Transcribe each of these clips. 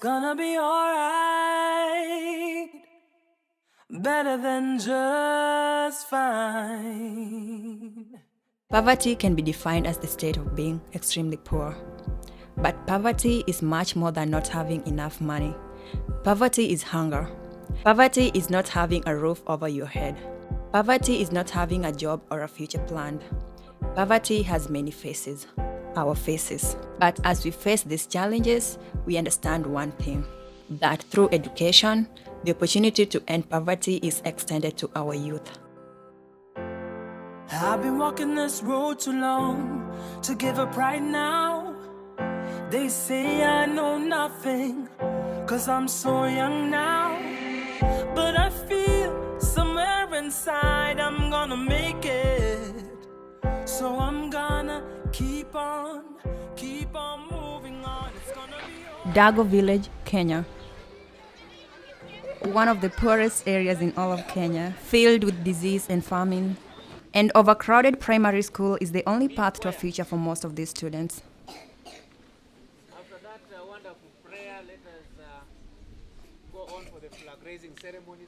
gonna be alright. Better than just fine. Poverty can be defined as the state of being extremely poor. But poverty is much more than not having enough money. Poverty is hunger. Poverty is not having a roof over your head. Poverty is not having a job or a future planned. Poverty has many faces, our faces. But as we face these challenges, we understand one thing, that through education, the opportunity to end poverty is extended to our youth. I've been walking this road too long to give up right now. They say I know nothing, 'cause I'm so young now. But I feel somewhere inside I'm gonna make it. So I'm gonna keep on moving on. It's gonna be Dago village, Kenya. One of the poorest areas in all of Kenya, filled with disease and famine. And overcrowded primary school is the only path to a future for most of these students. After that wonderful prayer, let us go on for the flag raising ceremony.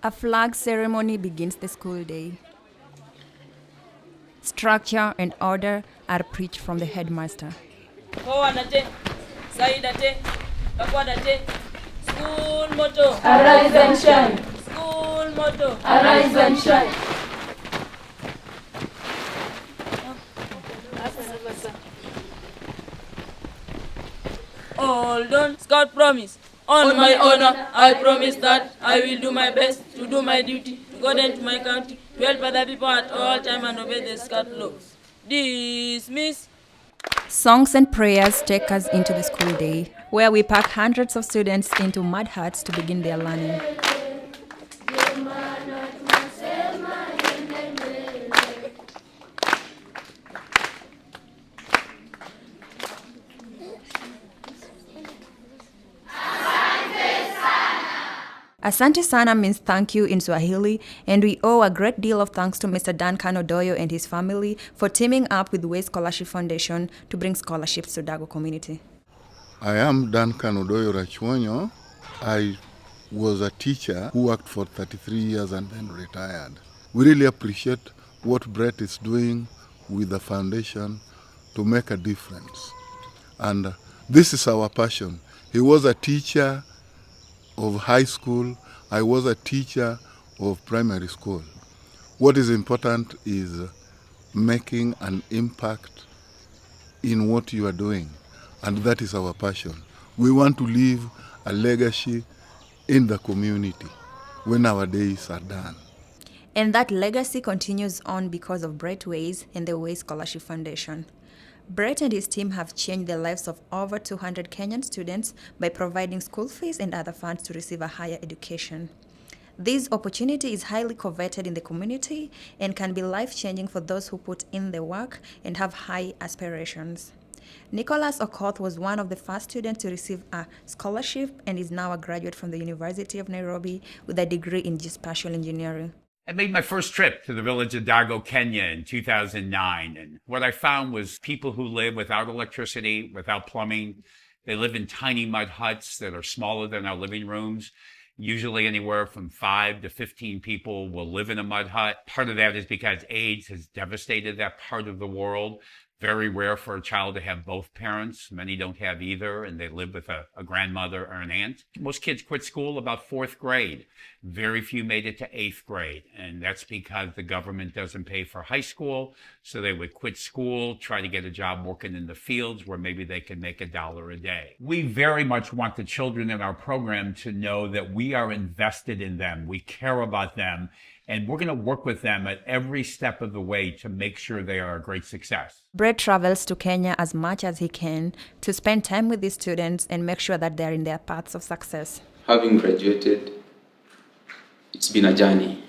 A flag ceremony begins the school day. Structure and order are preached from the headmaster. School motto, arise and shine. School motto, arise and shine. Hold on, Scout promise. On my honor, I promise that I will do my best to do my duty, to God and to my country, to help other people at all time and obey the Scout laws. Dismiss. Songs and prayers take us into the school day, where we pack hundreds of students into mud huts to begin their learning. Asante sana means thank you in Swahili, and we owe a great deal of thanks to Mr. Duncan Odoyo and his family for teaming up with Way Scholarship Foundation to bring scholarships to Dago community. I am Duncan Odoyo Rachwonyo. I was a teacher who worked for 33 years and then retired. We really appreciate what Brett is doing with the foundation to make a difference. And this is our passion. He was a teacher of high school. I was a teacher of primary school. What is important is making an impact in what you are doing, and that is our passion. We want to leave a legacy in the community when our days are done. And that legacy continues on because of Brett Ways and the Way Scholarship Foundation. Brett and his team have changed the lives of over 200 Kenyan students by providing school fees and other funds to receive a higher education. This opportunity is highly coveted in the community and can be life-changing for those who put in the work and have high aspirations. Nicholas Akoth was one of the first students to receive a scholarship and is now a graduate from the University of Nairobi with a degree in geospatial engineering. I made my first trip to the village of Dago, Kenya in 2009. And what I found was people who live without electricity, without plumbing. They live in tiny mud huts that are smaller than our living rooms. Usually anywhere from 5 to 15 people will live in a mud hut. Part of that is because AIDS has devastated that part of the world. Very rare for a child to have both parents. Many don't have either, and they live with a grandmother or an aunt. Most kids quit school about 4th grade. Very few made it to 8th grade, and that's because the government doesn't pay for high school, so they would quit school, try to get a job working in the fields where maybe they can make $1 a day. We very much want the children in our program to know that we are invested in them. We care about them, and we're going to work with them at every step of the way to make sure they are a great success. Brett travels to Kenya as much as he can to spend time with his students and make sure that they're in their paths of success. Having graduated, it's been a journey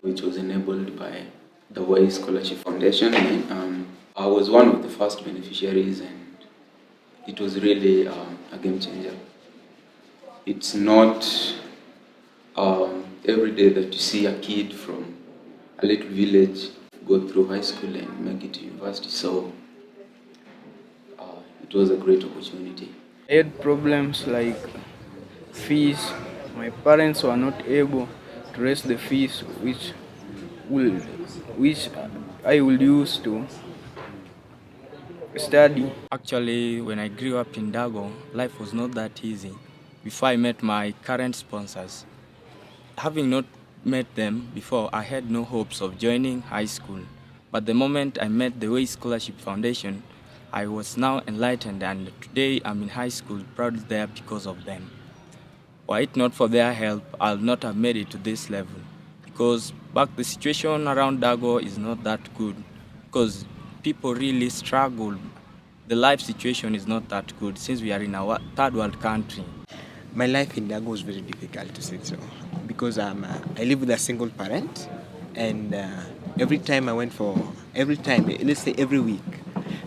which was enabled by the Way Scholarship Foundation. And, I was one of the first beneficiaries, and it was really a game changer. It's not every day that you see a kid from a little village go through high school and make it to university. So it was a great opportunity. I had problems like fees. My parents were not able to raise the fees which I will use to study. Actually, when I grew up in Dago, life was not that easy. Before I met my current sponsors, having not met them before, I had no hopes of joining high school. But the moment I met the Way Scholarship Foundation, I was now enlightened, and today I'm in high school, proud there because of them. Were it not for their help, I'll not have made it to this level. Because back the situation around Dago is not that good. Because people really struggle. The life situation is not that good since we are in a third world country. My life in Dago was very difficult, to say so, because I live with a single parent, and every time, let's say every week,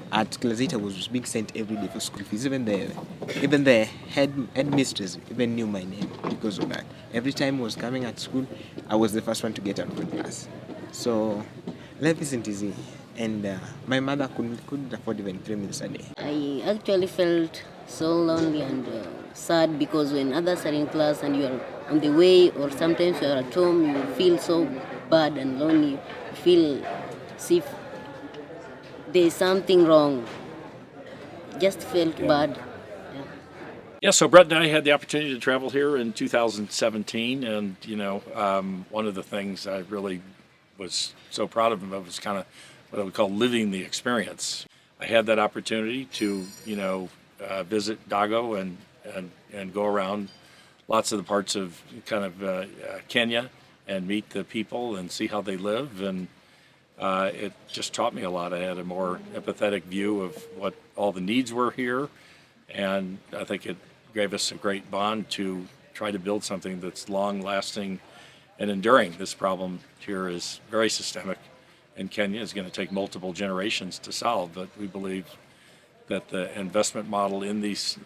at class 8 I was being sent every day for school fees. Even the headmistress even knew my name because of that. Every time I was coming at school, I was the first one to get out of the class. So life isn't easy, and my mother couldn't afford even 3 meals a day. I actually felt so lonely and sad, because when others are in class and you are on the way, or sometimes you are at home, you feel so bad and lonely. You feel as if there's something wrong. Just felt bad. Yeah, so Brett and I had the opportunity to travel here in 2017, and one of the things I really was so proud of him of was kind of what I would call living the experience. I had that opportunity to visit Dago and go around lots of the parts of kind of Kenya and meet the people and see how they live, and it just taught me a lot. I had a more empathetic view of what all the needs were here, and I think it gave us a great bond to try to build something that's long-lasting and enduring. This problem here is very systemic, and Kenya is going to take multiple generations to solve, but we believe that the investment model in these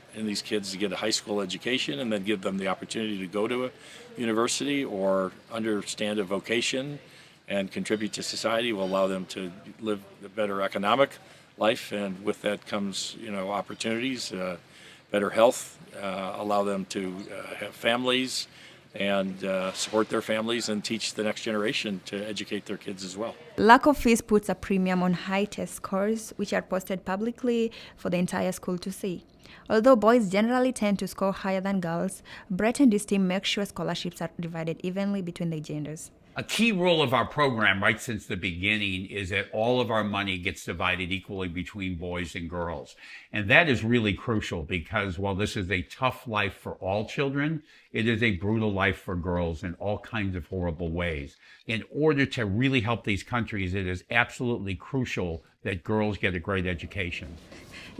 kids to get a high school education and then give them the opportunity to go to a university or understand a vocation and contribute to society will allow them to live a better economic life, and with that comes opportunities, better health, allow them to have families and support their families and teach the next generation to educate their kids as well. Lack of fees puts a premium on high test scores, which are posted publicly for the entire school to see. Although boys generally tend to score higher than girls, Brett and his team make sure scholarships are divided evenly between the genders. A key rule of our program right since the beginning is that all of our money gets divided equally between boys and girls. And that is really crucial because while this is a tough life for all children, it is a brutal life for girls in all kinds of horrible ways. In order to really help these countries, it is absolutely crucial that girls get a great education.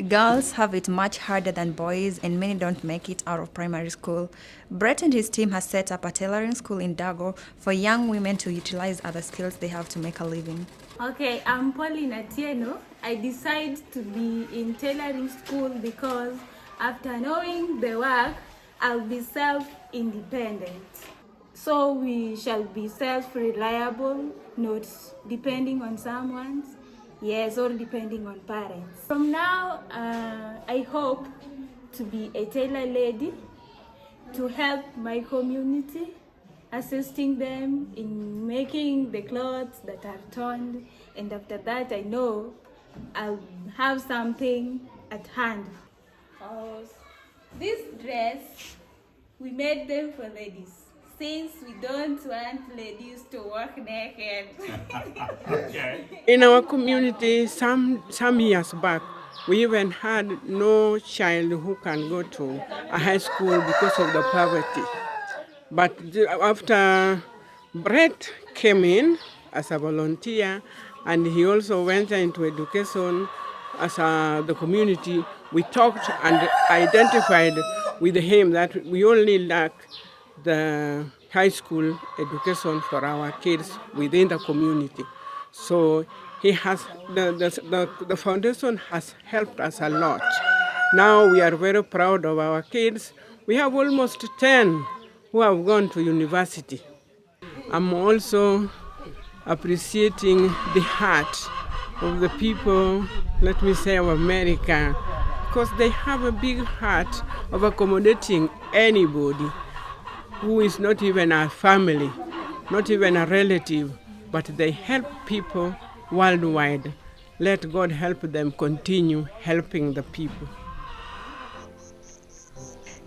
Girls have it much harder than boys, and many don't make it out of primary school. Brett and his team has set up a tailoring school in Dago for young women to utilize other skills they have to make a living. Okay, I'm Pauline Atieno. I decided to be in tailoring school because after knowing the work, I'll be self-independent. So we shall be self-reliable, not depending on someone. Yes, or depending on parents. From now, I hope to be a tailor lady to help my community, assisting them in making the clothes that are torn. And after that, I know I'll have something at hand. This dress, we made them for ladies, since we don't want ladies to work naked. In our community, some years back, we even had no child who can go to a high school because of the poverty. But after Brett came in as a volunteer, and he also went into education as the community, we talked and identified with him that we only lack the high school education for our kids within the community. So he has the foundation has helped us a lot. Now we are very proud of our kids. We have almost 10 who have gone to university. I'm also appreciating the heart of the people, let me say, of America, because they have a big heart of accommodating anybody who is not even a family, not even a relative, but they help people worldwide. Let God help them continue helping the people.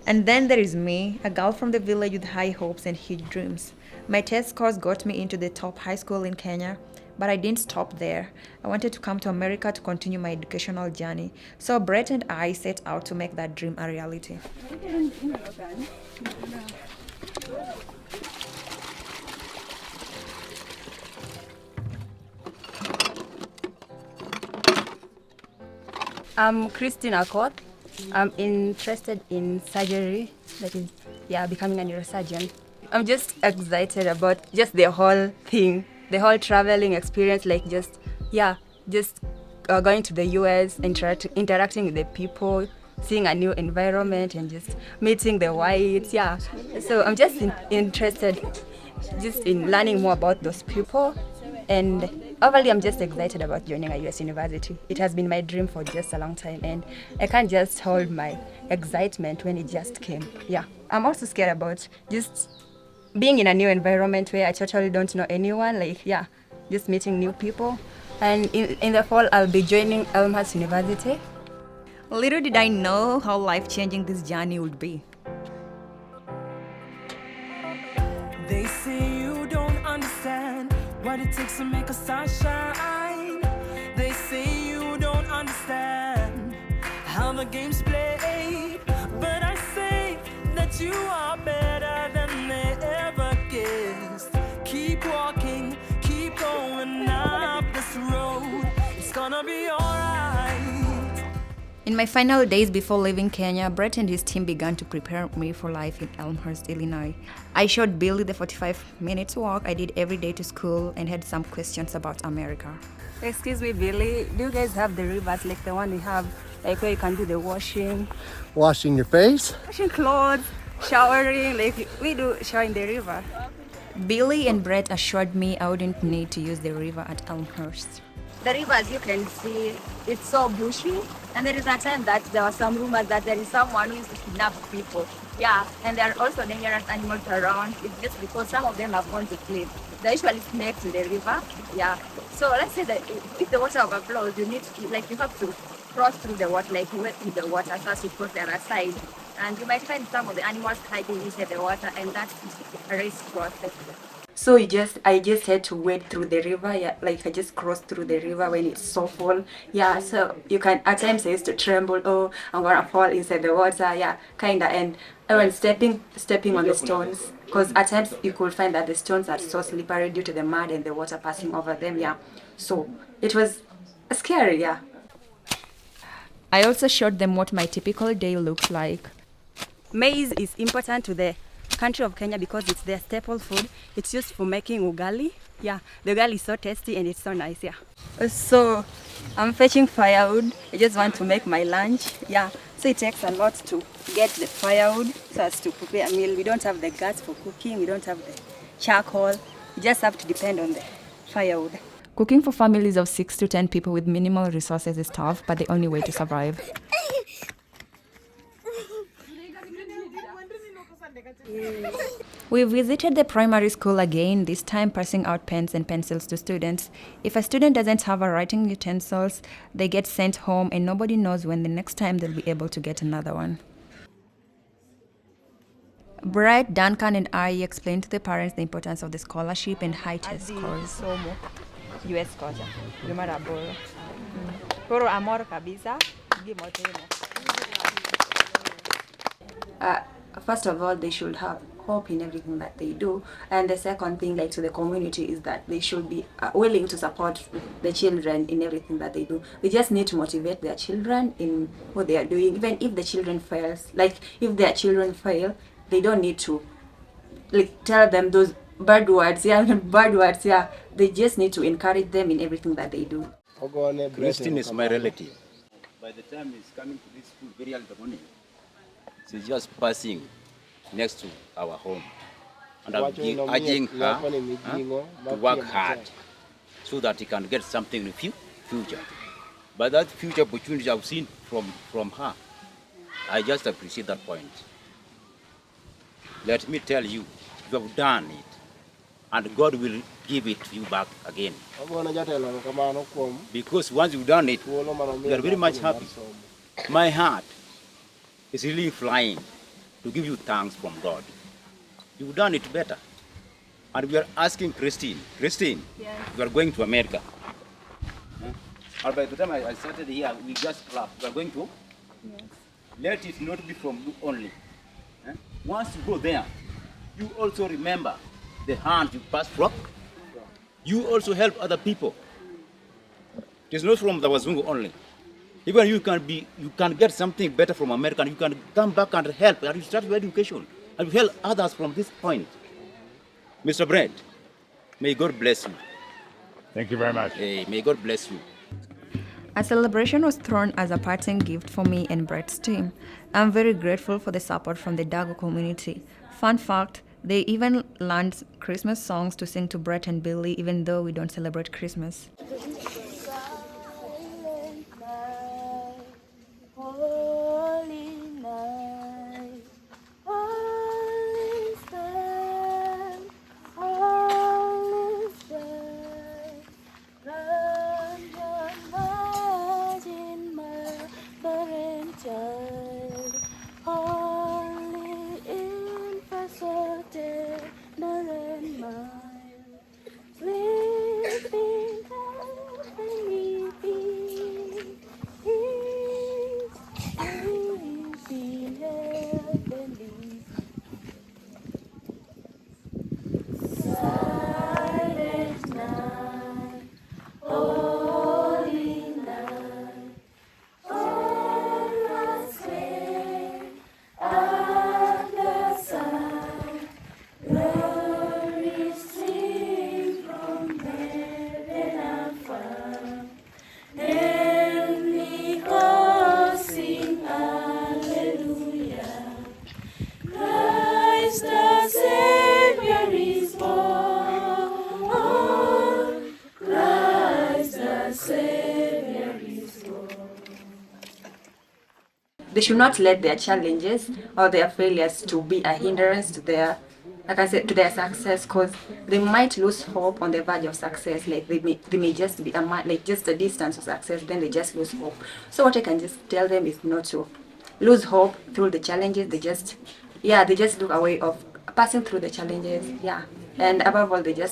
And then there is me, a girl from the village with high hopes and huge dreams. My test scores got me into the top high school in Kenya, but I didn't stop there. I wanted to come to America to continue my educational journey. So Brett and I set out to make that dream a reality. I'm Chrisine Akoth. I'm interested in surgery, that is, becoming a neurosurgeon. I'm just excited about just the whole thing, the whole traveling experience, like going to the US, interacting with the people, seeing a new environment and just meeting the whites, So I'm just interested just in learning more about those people. And overall, I'm just excited about joining a US university. It has been my dream for just a long time, and I can't just hold my excitement when it just came. I'm also scared about just being in a new environment where I totally don't know anyone, just meeting new people. And in the fall, I'll be joining Elmhurst University. Little did I know how life-changing this journey would be. They say you don't understand what it takes to make a star shine. They say you don't understand how the game's played. But I say that you are better than they ever guessed. Keep walking, keep going up this road. It's gonna be alright. In my final days before leaving Kenya, Brett and his team began to prepare me for life in Elmhurst, Illinois. I showed Billy the 45 minutes walk I did every day to school and had some questions about America. Excuse me, Billy, do you guys have the rivers like the one we have, like where you can do the washing? Washing your face? Washing clothes, showering, like we do shower in the river. Billy and Brett assured me I wouldn't need to use the river at Elmhurst. The river, as you can see, it's so bushy. And there is a time that there were some rumors that there is someone who used to kidnap people. And there are also dangerous animals around. It's just because some of them have gone to sleep. There are usually snakes in the river. So let's say that if the water overflows, you have to cross through the water, like you went through the water so as to cross the other side. And you might find some of the animals hiding inside the water, and that's a risk process. So I just had to wade through the river, I just crossed through the river when it's so full. So you can, at times I used to tremble, oh, I'm gonna fall inside the water, kinda. And I went stepping on the stones, because at times you could find that the stones are so slippery due to the mud and the water passing over them, So it was scary, I also showed them what my typical day looks like. Maize is important to the country of Kenya because it's their staple food. It's used for making ugali. The ugali is so tasty and it's so nice. So I'm fetching firewood. I just want to make my lunch. So it takes a lot to get the firewood so as to prepare a meal. We don't have the gas for cooking. We don't have the charcoal. You just have to depend on the firewood. Cooking for families of 6 to 10 people with minimal resources is tough, but the only way to survive. We visited the primary school again, this time passing out pens and pencils to students. If a student doesn't have a writing utensils, they get sent home and nobody knows when the next time they'll be able to get another one. Brett, Duncan and I explained to the parents the importance of the scholarship and high test scores. US culture. Puro amor kabisa. First of all, they should have hope in everything that they do, and the second thing, to the community, is that they should be willing to support the children in everything that they do. They just need to motivate their children in what they are doing. Even if the children fails, if their children fail, they don't need to tell them those bad words. They just need to encourage them in everything that they do. Christine is my relative. By the time he's coming to this school very early in the morning, she's just passing next to our home. And I'm urging her to work hard so that he can get something in the future. But that future opportunity I've seen from her, I just appreciate that point. Let me tell you, you have done it, and God will give it to you back again. Because once you've done it, we are very much happy. My heart is really flying to give you thanks from God. You've done it better. And we are asking Chrisine, yes. We are going to America. And by the time I started here, we just clapped. We are going to? Yes. Let it not be from you only. Once you go there, you also remember the hand you passed from. You also help other people. It is not from the Wazungu only. Even you can get something better from America, and you can come back and help, and you start your education, and you help others from this point. Mr. Brett, may God bless you. Thank you very much. Hey, may God bless you. A celebration was thrown as a parting gift for me and Brett's team. I'm very grateful for the support from the Dago community. Fun fact, they even learned Christmas songs to sing to Brett and Billy, even though we don't celebrate Christmas. They should not let their challenges or their failures to be a hindrance to their, like I said, to their success, because they might lose hope on the verge of success. Like they may just be just a distance to success, then they just lose hope. So what I can just tell them is not to lose hope through the challenges. They just look a way of passing through the challenges. And above all, they need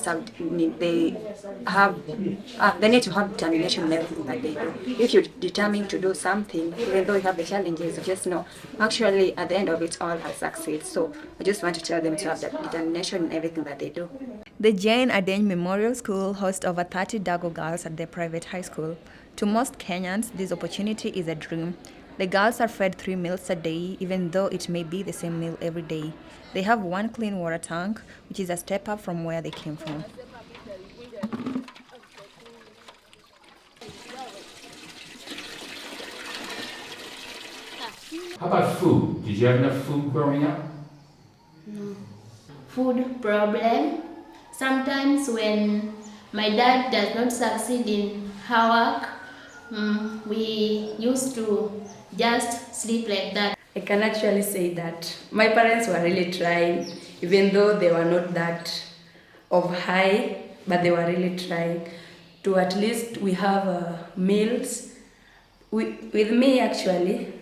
to have determination in everything that they do. If you're determined to do something, even though you have the challenges, you just know, actually, at the end of it all, I'll succeed. So I just want to tell them to have that determination in everything that they do. The Jane Adeng Memorial School hosts over 30 Dago girls at their private high school. To most Kenyans, this opportunity is a dream. The girls are fed 3 meals a day, even though it may be the same meal every day. They have one clean water tank, which is a step up from where they came from. How about food? Did you have enough food growing up? No. Food problem. Sometimes when my dad does not succeed in her work, we used to just sleep like that. I can actually say that my parents were really trying, even though they were not that of high, but they were really trying to at least we have meals. With me actually,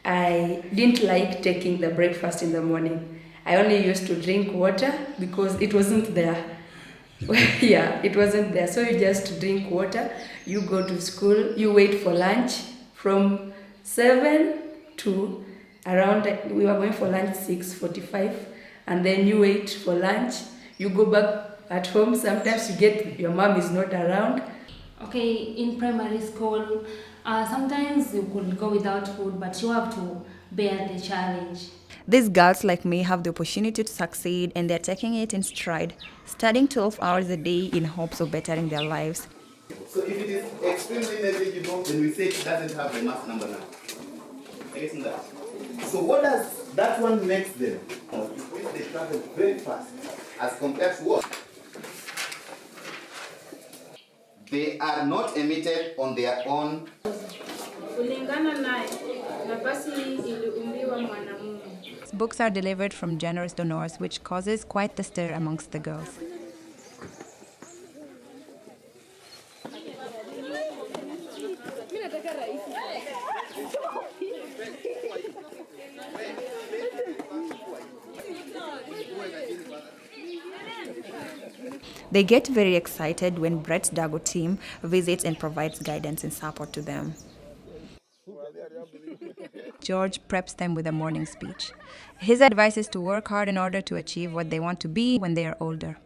I didn't like taking the breakfast in the morning. I only used to drink water because it wasn't there. It wasn't there. So you just drink water, you go to school, you wait for lunch from 7 to around, we were going for lunch 6:45, and then you wait for lunch, you go back at home, sometimes you get your mom is not around. Okay, in primary school, sometimes you could go without food, but you have to bear the challenge. These girls like me have the opportunity to succeed, and they're taking it in stride, studying 12 hours a day in hopes of bettering their lives. So if it is extremely negligible, then we say it doesn't have a mass number now. I guess that. So what does that one makes them? If they travel very fast as compared to what? They are not emitted on their own. Books are delivered from generous donors, which causes quite the stir amongst the girls. They get very excited when Brett's Dago team visits and provides guidance and support to them. George preps them with a morning speech. His advice is to work hard in order to achieve what they want to be when they are older.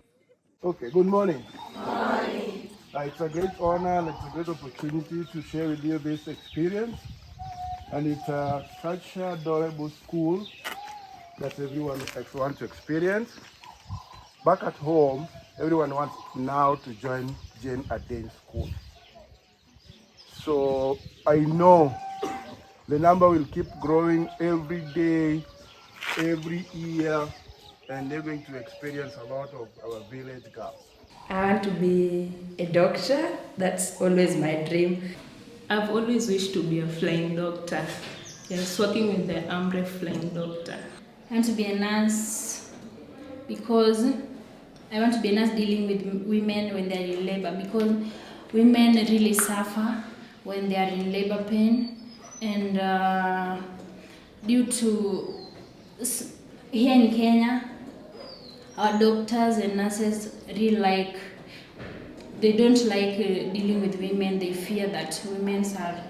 Okay, good morning. Morning. It's a great honor and it's a great opportunity to share with you this experience. And it's such an adorable school that everyone wants to experience. Back at home, everyone wants now to join Jane Adain School. So I know the number will keep growing every day, every year, and they're going to experience a lot of our village girls. I want to be a doctor. That's always my dream. I've always wished to be a flying doctor. Yes, working with the Amref flying doctor. I want to be a nurse because I want to be a nurse dealing with women when they're in labor, because women really suffer when they are in labor pain, and due to here in Kenya, our doctors and nurses really they don't like dealing with women. They fear that women are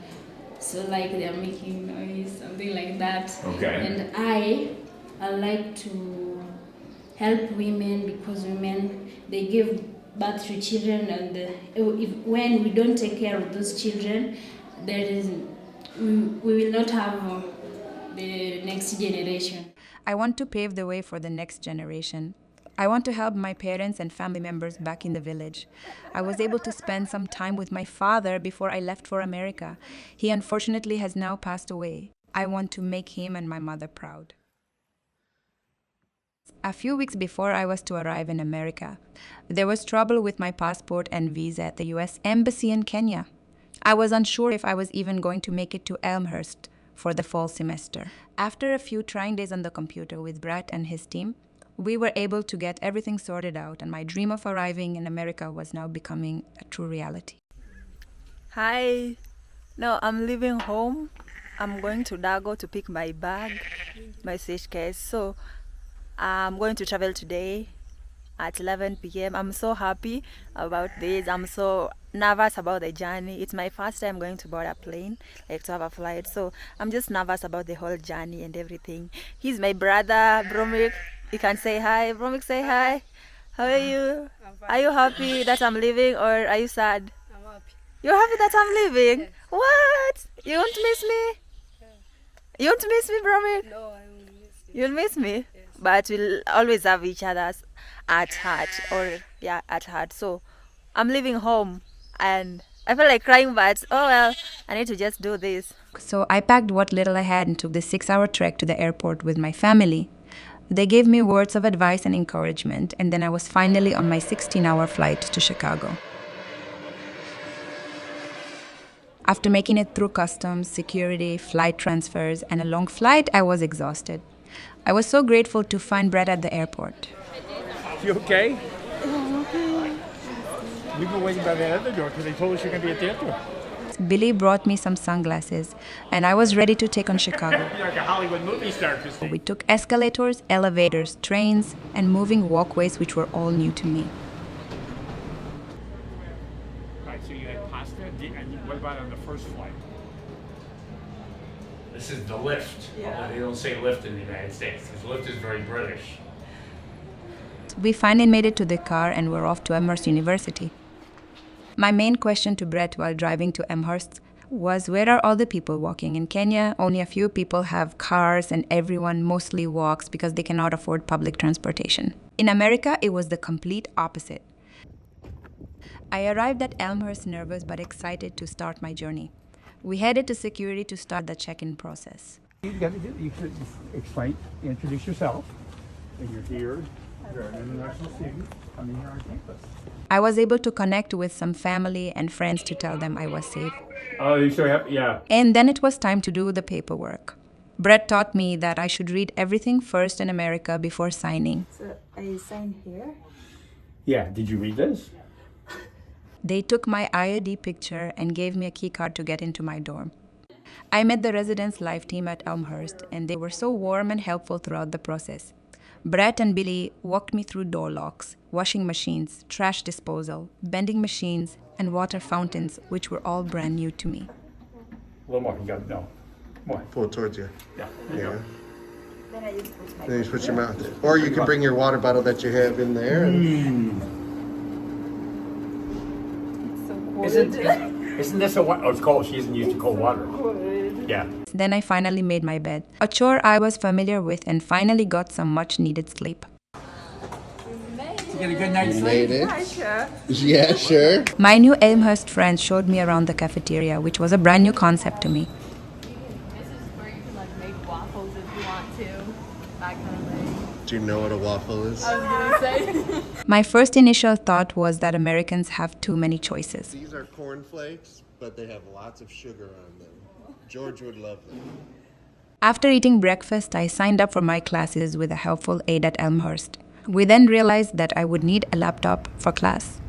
so they are making noise, something like that. Okay. And I like to help women, because women, they give birth to children, and when we don't take care of those children, we will not have the next generation. I want to pave the way for the next generation. I want to help my parents and family members back in the village. I was able to spend some time with my father before I left for America. He unfortunately has now passed away. I want to make him and my mother proud. A few weeks before I was to arrive in America, there was trouble with my passport and visa at the US Embassy in Kenya. I was unsure if I was even going to make it to Elmhurst for the fall semester. After a few trying days on the computer with Brett and his team, we were able to get everything sorted out, and my dream of arriving in America was now becoming a true reality. Hi. No, I'm leaving home. I'm going to Dago to pick my bag, my suitcase. So I'm going to travel today at 11 p.m. I'm so happy about this. I'm so nervous about the journey. It's my first time going to board a plane, to have a flight. So I'm just nervous about the whole journey and everything. He's my brother, Bromik. You can say hi. Bromik, say hi. How are you? Are you happy that I'm leaving, or are you sad? I'm happy. You're happy that I'm leaving? Yes. What? You won't miss me? Yeah. You won't miss me, Bromik? No, I will miss you. You'll miss me? Yes. But we'll always have each other's at heart, at heart. So I'm leaving home and I feel like crying, but oh well, I need to just do this. So I packed what little I had and took the 6-hour trek to the airport with my family. They gave me words of advice and encouragement, and then I was finally on my 16-hour flight to Chicago. After making it through customs, security, flight transfers, and a long flight, I was exhausted. I was so grateful to find Brett at the airport. You okay? I'm okay. We've been waiting by the other door because they told us you're going to be at the other door. Billy brought me some sunglasses, and I was ready to take on Chicago. You're like a Hollywood movie star, Chrisine. We took escalators, elevators, trains, and moving walkways, which were all new to me. Right, so you had pasta, and what about on the first flight? This is the lift. Yeah. They don't say lift in the United States, because lift is very British. We finally made it to the car and were off to Elmhurst University. My main question to Brett while driving to Elmhurst was, where are all the people walking? In Kenya, only a few people have cars and everyone mostly walks because they cannot afford public transportation. In America, it was the complete opposite. I arrived at Elmhurst nervous but excited to start my journey. We headed to security to start the check-in process. You should explain, introduce yourself, and you're here, you're an international student. coming here on campus. I was able to connect with some family and friends to tell them I was safe. Oh, you so happy? Yeah. And then it was time to do the paperwork. Brett taught me that I should read everything first in America before signing. So I sign here. Yeah, did you read this? They took my ID picture and gave me a key card to get into my dorm. I met the residence life team at Elmhurst, and they were so warm and helpful throughout the process. Brett and Billy walked me through door locks, washing machines, trash disposal, vending machines, and water fountains, which were all brand new to me. A little more. You got no. More. Pull it towards you. Yeah. There you go. Then I just put my Then you put your mouth in. Or you can bring your water bottle that you have in there. Isn't this a what? Oh, it's cold. She isn't used to cold water. Yeah. Then I finally made my bed, a chore I was familiar with, and finally got some much-needed sleep. You get a good night's You sleep? made it? Yeah, sure. Yeah, sure. My new Elmhurst friends showed me around the cafeteria, which was a brand new concept to me. This is where you can like make waffles if you want to. That kind of thing. Do you know what a waffle is? I was gonna say. My first initial thought was that Americans have too many choices. These are cornflakes, but they have lots of sugar on them. George would love them. After eating breakfast, I signed up for my classes with a helpful aide at Elmhurst. We then realized that I would need a laptop for class.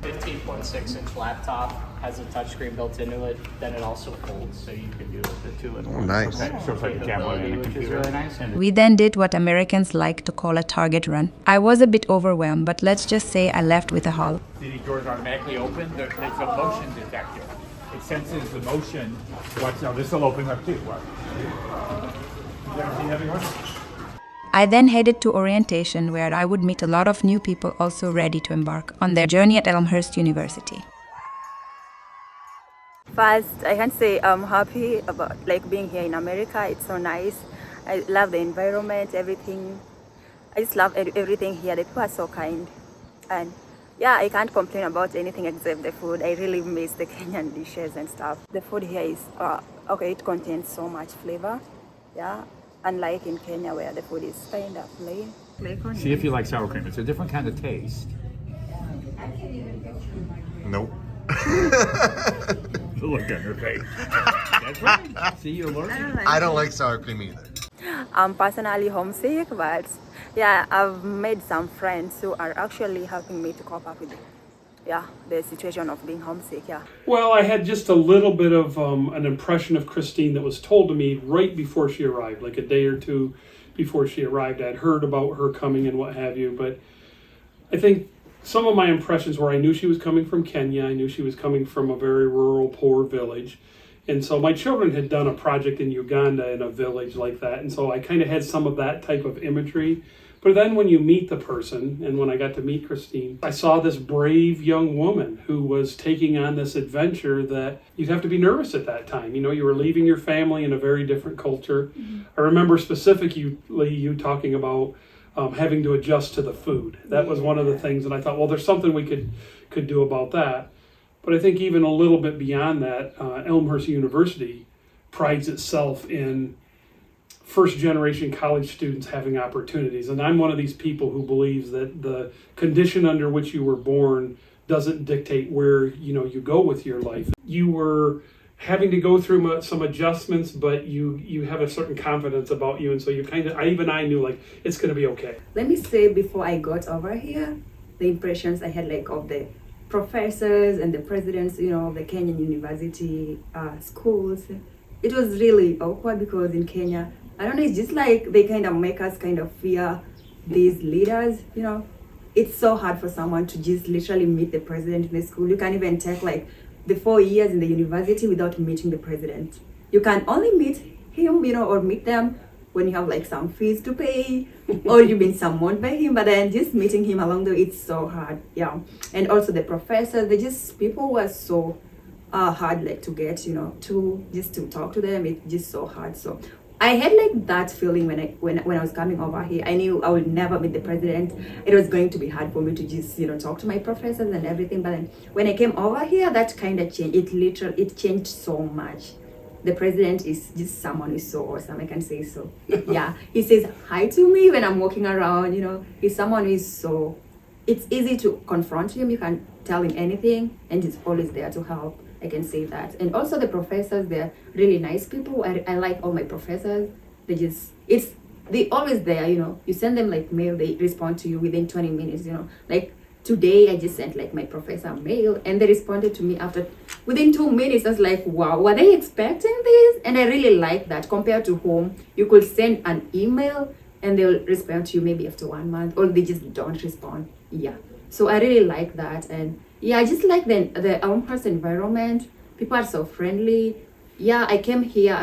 15.6-inch laptop, has a touchscreen built into it, then it also folds, so you can do the two in one. Oh, nice. Okay, so it's like a tablet and a Which is computer. really nice. And We then did what Americans like to call a target run. I was a bit overwhelmed, but let's just say I left with a haul. See these doors automatically open? There's a motion detector. It senses the motion. Watch now, this will open up too. Watch. You ever seen that before? I then headed to orientation, where I would meet a lot of new people also ready to embark on their journey at Elmhurst University. First, I can say I'm happy about like being here in America. It's so nice. I love the environment, everything. I just love everything here. The people are so kind, and yeah, I can't complain about anything except the food. I really miss the Kenyan dishes and stuff. The food here is okay. It contains so much flavor, yeah. Unlike in Kenya where the food is kind of plain. See if you like sour cream. It's a different kind of taste. Nope. The look on her face. That's right. See, you're learning. I don't like sour cream either. I'm personally homesick, but yeah, I've made some friends who are actually helping me to cope up with the situation of being homesick, yeah. Well, I had just a little bit of an impression of Christine that was told to me right before she arrived, like a day or two before she arrived. I'd heard about her coming and what have you, but I think some of my impressions were I knew she was coming from Kenya, I knew she was coming from a very rural, poor village. And so my children had done a project in Uganda in a village like that, and so I kind of had some of that type of imagery. But then when you meet the person, and when I got to meet Christine, I saw this brave young woman who was taking on this adventure that you'd have to be nervous at that time. You know, you were leaving your family in a very different culture. Mm-hmm. I remember specifically you talking about having to adjust to the food. That was one of the things, and I thought, well, there's something we could do about that. But I think even a little bit beyond that, Elmhurst University prides itself in first-generation college students having opportunities. And I'm one of these people who believes that the condition under which you were born doesn't dictate where you go with your life. You were having to go through some adjustments, but you have a certain confidence about you, and so you I knew like it's going to be okay. Let me say, before I got over here, the impressions I had like of the professors and the presidents, of the Kenyan university schools, it was really awkward because in Kenya, I don't know, it's just like they kind of make us kind of fear these leaders, It's so hard for someone to just literally meet the president in the school. You can't even take like the 4 years in the university without meeting the president. You can only meet him, or meet them when you have like some fees to pay or you've been summoned by him, but then just meeting him along the way, it's so hard, yeah. And also the professors, people were so hard like to get, to talk to them, it's just so hard. So I had like that feeling when I was coming over here. I knew I would never meet the president. It was going to be hard for me to just talk to my professors and everything. But then when I came over here, that kind of changed. It changed so much. The president is just someone who's so awesome. I can say so. Yeah, he says hi to me when I'm walking around. He's someone who is so it's easy to confront him. You can tell him anything, and he's always there to help. I can say that. And also the professors, they're really nice people. I like all my professors. They always there, you know. You send them like mail, they respond to you within 20 minutes, you know. Like today I just sent like my professor a mail, and they responded to me within 2 minutes. I was like, wow, were they expecting this? And I really like that compared to home. You could send an email and they'll respond to you maybe after 1 month, or they just don't respond. Yeah. So I really like that. And yeah, I just like the Elmhurst environment. People are so friendly. Yeah, I came here.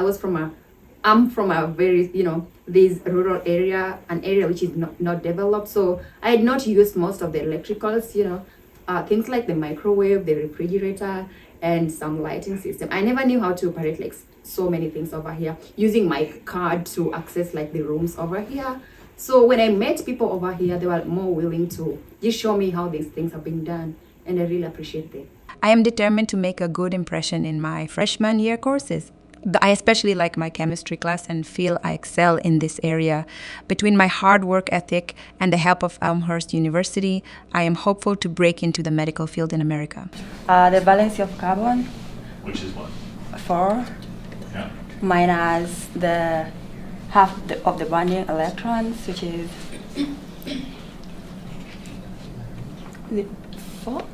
I'm from a very, you know, this rural area, an area which is not developed. So I had not used most of the electricals, you know, things like the microwave, the refrigerator, and some lighting system. I never knew how to operate like so many things over here, using my card to access like the rooms over here. So when I met people over here, they were more willing to just show me how these things are being done. And I really appreciate that. I am determined to make a good impression in my freshman year courses. I especially like my chemistry class and feel I excel in this area. Between my hard work ethic and the help of Elmhurst University, I am hopeful to break into the medical field in America. The valency of carbon. Which is what? 4. Yeah. Minus the half of the bonding electrons, which is 4?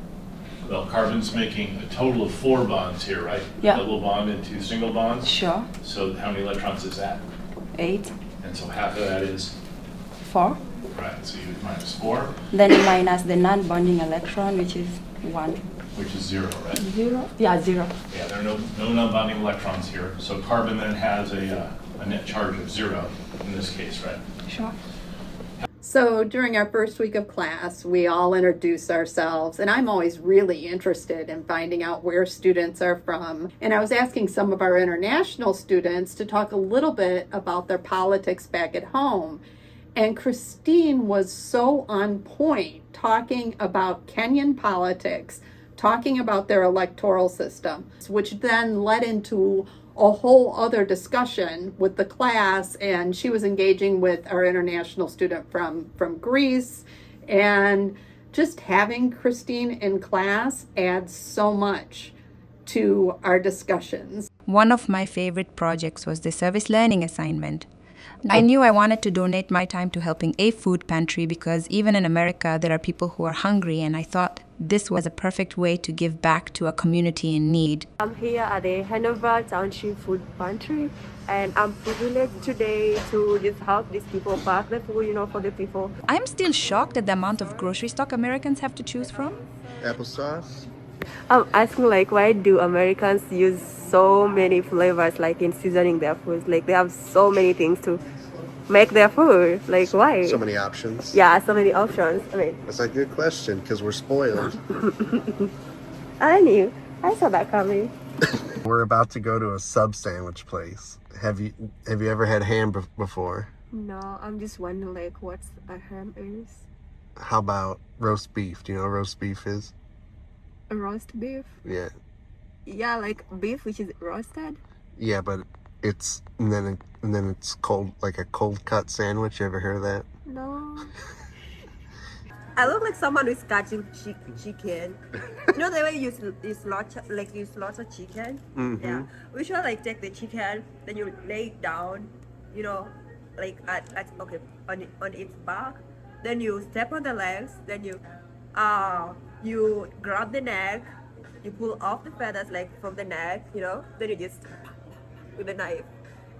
Well, carbon's making a total of 4 bonds here, right? Yeah. Double bond into single bonds? Sure. So how many electrons is that? 8. And so half of that is? 4. Right, so you minus 4. Then minus the non-bonding electron, which is 1. Which is 0, right? 0? Yeah, 0. Yeah, there are no non-bonding electrons here. So carbon then has a net charge of 0 in this case, right? Sure. So during our first week of class, we all introduce ourselves, and I'm always really interested in finding out where students are from. And I was asking some of our international students to talk a little bit about their politics back at home. And Christine was so on point talking about Kenyan politics, talking about their electoral system, which then led into a whole other discussion with the class, and she was engaging with our international student from Greece, and just having Christine in class adds so much to our discussions. One of my favorite projects was the service learning assignment. I knew I wanted to donate my time to helping a food pantry because even in America there are people who are hungry, and I thought this was a perfect way to give back to a community in need. I'm here at the Hanover Township Food Pantry, and I'm privileged today to just help these people pack the food, you know, for the people. I'm still shocked at the amount of grocery stock Americans have to choose from. Applesauce? I'm asking, like, why do Americans use so many flavors, like, in seasoning their foods? Like, they have so many things to make their food. Like, why? So many options. Yeah, so many options. I mean, That's a good question, because we're spoiled. I knew. I saw that coming. We're about to go to a sub sandwich place. Have you ever had ham before? No, I'm just wondering, like, what's a ham is? How about roast beef? Do you know what roast beef is? A roast beef? Yeah. Yeah, like beef which is roasted? Yeah, but it's and then it's cold, like a cold cut sandwich. You ever heard of that? No. I look like someone who's catching chicken. You know the way you slaughter chicken? Mm-hmm. Yeah. We should like take the chicken, then you lay it down, you know, like on its back. Then you step on the legs, then you grab the neck, you pull off the feathers like from the neck, you know, then you just with a knife.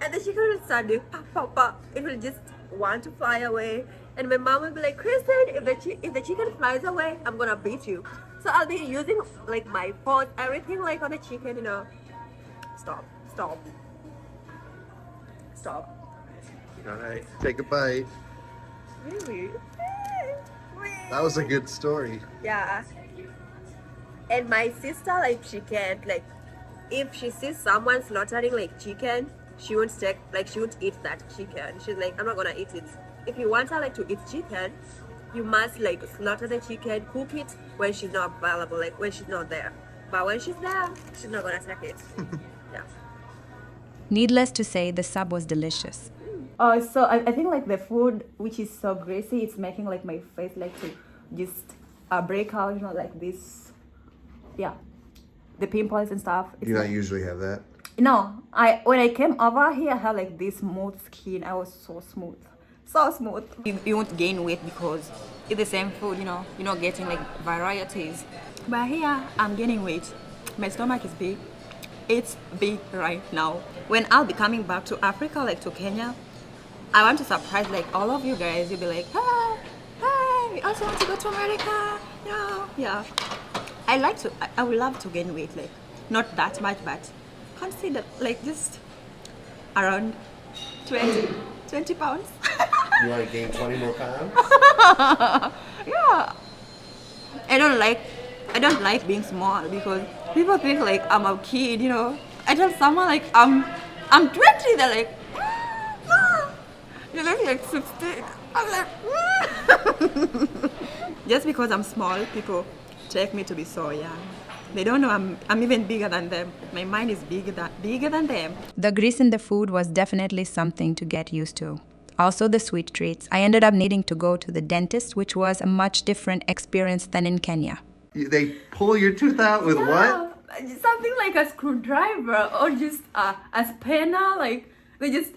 And the chicken will start doing pop, pop, pop. It will just want to fly away. And my mom will be like, Kristen, if the chicken flies away, I'm gonna beat you. So I'll be using like my foot, everything like on the chicken, you know. Stop. All right, take a bite. Really? That was a good story. Yeah. And my sister, like, she can't, like, if she sees someone slaughtering like chicken, she won't eat that chicken. She's like, I'm not gonna eat it. If you want her like to eat chicken, you must like slaughter the chicken, cook it when she's not available, like when she's not there. But when she's there, she's not gonna take it. Yeah. Needless to say, the sub was delicious. So I think like the food, which is so greasy, it's making like my face like to just breakout, you know, like this. Yeah, the pimples and stuff. Do you not usually have that? No, when I came over here, I had like this smooth skin. I was so smooth, so smooth. You won't gain weight because it's the same food, you know. You're not getting like varieties. But here, I'm gaining weight. My stomach is big. It's big right now. When I'll be coming back to Africa, like to Kenya, I want to surprise like all of you guys. You'll be like, hey, we also want to go to America. Yeah. I would love to gain weight, like not that much, but consider like just around 20 pounds. You want to gain 20 more pounds? Yeah. I don't like being small because people think like I'm a kid, you know. I tell someone like I'm 20, they're like, no, you look like 16. I'm like, just because I'm small, people take me to be so young. They don't know I'm even bigger than them. My mind is bigger than them. The grease in the food was definitely something to get used to. Also the sweet treats. I ended up needing to go to the dentist, which was a much different experience than in Kenya. They pull your tooth out with what? Something like a screwdriver or just a spanner. Like they just.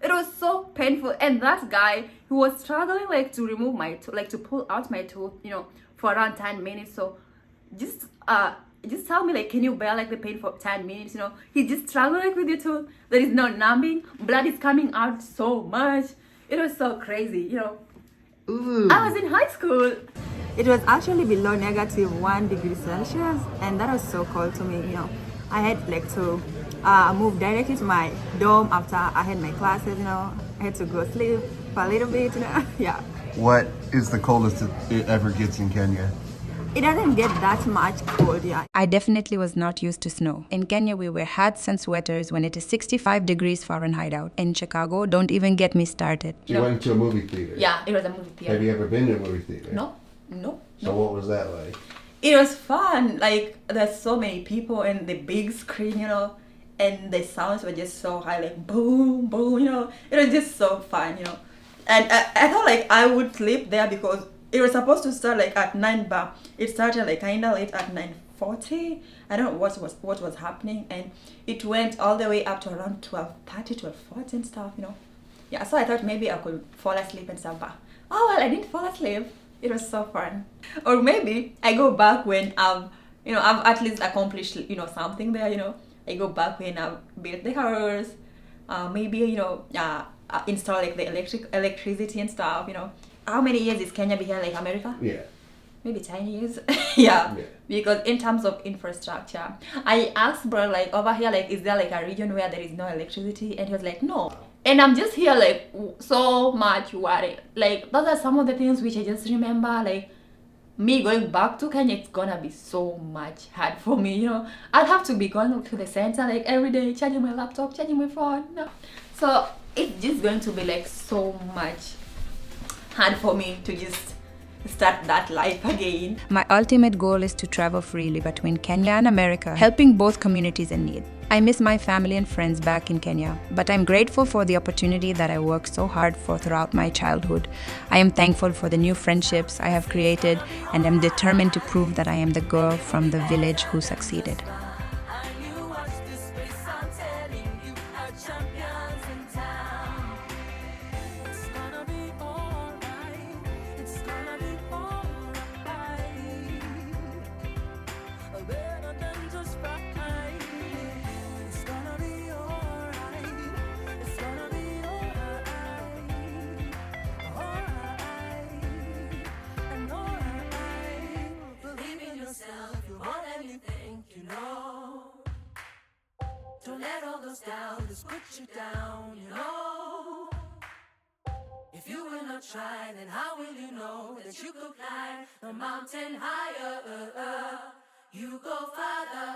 It was so painful, and that guy who was struggling like to remove my tooth, like to pull out my tooth, you know, for around 10 minutes. So just tell me like, can you bear like the pain for 10 minutes? You know, he just struggling like with your tooth. There is no numbing. Blood is coming out so much. It was so crazy, you know. Ooh. I was in high school. It was actually below -1 degree Celsius, and that was so cold to me, you know. I had like to move directly to my dorm after I had my classes, you know. I had to go sleep for a little bit, you know. Yeah. What is the coldest it ever gets in Kenya? It doesn't get that much cold, yeah. I definitely was not used to snow. In Kenya, we wear hats and sweaters when it is 65 degrees Fahrenheit out. In Chicago, don't even get me started. You went to a movie theater? Yeah, it was a movie theater. Have you ever been to a movie theater? No. So what was that like? It was fun. Like, there's so many people and the big screen, you know, and the sounds were just so high, like boom, boom, you know. It was just so fun, you know. And I thought like I would sleep there because it was supposed to start like at 9, but it started like kind of late at 9:40. I don't know what was happening, and it went all the way up to around 12:30, 12:40 and stuff, you know. Yeah, so I thought maybe I could fall asleep and stuff, but oh well, I didn't fall asleep. It was so fun. Or maybe I go back when I've at least accomplished, you know, something there, you know. I go back when I've built the house, maybe, you know, install like the electricity and stuff, you know. How many years is Kenya behind like America? Yeah. Maybe 10 years. Yeah. Because in terms of infrastructure, I asked bro like over here, like, is there like a region where there is no electricity? And he was like, no. And I'm just here like so much worried. Like those are some of the things which I just remember, like me going back to Kenya, it's gonna be so much hard for me, you know. I'll have to be going to the center like every day, charging my laptop, charging my phone, you know? So it's just going to be like so much hard for me to just start that life again. My ultimate goal is to travel freely between Kenya and America, helping both communities in need. I miss my family and friends back in Kenya, but I'm grateful for the opportunity that I worked so hard for throughout my childhood. I am thankful for the new friendships I have created, and am determined to prove that I am the girl from the village who succeeded. Don't let all those doubters put you down, you know. If you will not try, then how will you know that you could climb the mountain higher? You go farther.